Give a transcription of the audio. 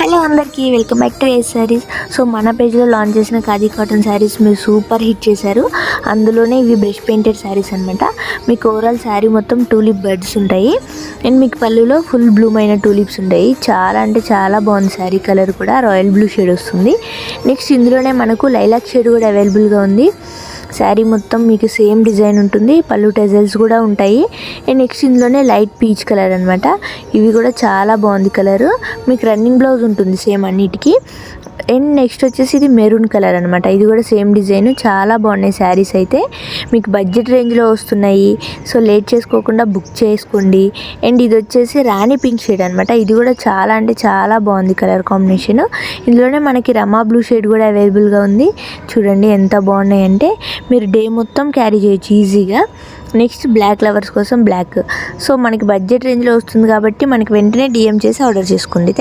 Hello అందరికీ welcome back to Ace Sarees. So మన పేజ్లో లాంచ్ చేసిన ఖాదీ కాటన్ శారీస్ మీరు సూపర్ హిట్ చేశారు. అందులోనే ఇవి బ్రష్ పెయింటెడ్ శారీస్ అనమాట. మీకు ఓవరాల్ శారీ మొత్తం టూలిప్ బర్డ్స్ ఉంటాయి అండ్ మీకు పళ్ళులో ఫుల్ బ్లూమ్ అయిన టూలిప్స్ ఉంటాయి. చాలా అంటే చాలా బాగుంది. శారీ కలర్ కూడా రాయల్ బ్లూ షేడ్ వస్తుంది. నెక్స్ట్ ఇందులోనే మనకు లైలాక్ షేడ్ కూడా అవైలబుల్గా ఉంది. శారీ మొత్తం మీకు సేమ్ డిజైన్ ఉంటుంది. పళ్ళు టెజల్స్ కూడా ఉంటాయి. అండ్ నెక్స్ట్ ఇందులోనే లైట్ పీచ్ కలర్ అనమాట. ఇవి కూడా చాలా బాగుంది కలరు. మీకు రన్నింగ్ బ్లౌజ్ ఉంటుంది సేమ్ అన్నిటికీ. అండ్ నెక్స్ట్ వచ్చేసి ఇది మెరూన్ కలర్ అనమాట. ఇది కూడా సేమ్ డిజైన్. చాలా బాగున్నాయి శారీస్ అయితే. మీకు బడ్జెట్ రేంజ్లో వస్తున్నాయి. సో లేట్ చేసుకోకుండా బుక్ చేసుకోండి. అండ్ ఇది వచ్చేసి రాణి పింక్ షేడ్ అనమాట. ఇది కూడా చాలా అంటే చాలా బాగుంది కలర్ కాంబినేషన్. ఇందులోనే మనకి రమా బ్లూ షేడ్ కూడా అవైలబుల్గా ఉంది. చూడండి ఎంత బాగున్నాయి అంటే మీరు డే మొత్తం క్యారీ చేయొచ్చు ఈజీగా. నెక్స్ట్ బ్లాక్ లవర్స్ కోసం బ్లాక్. సో మనకి బడ్జెట్ రేంజ్లో వస్తుంది కాబట్టి మనకి వెంటనే డిఎం చేసి ఆర్డర్ చేసుకోండి.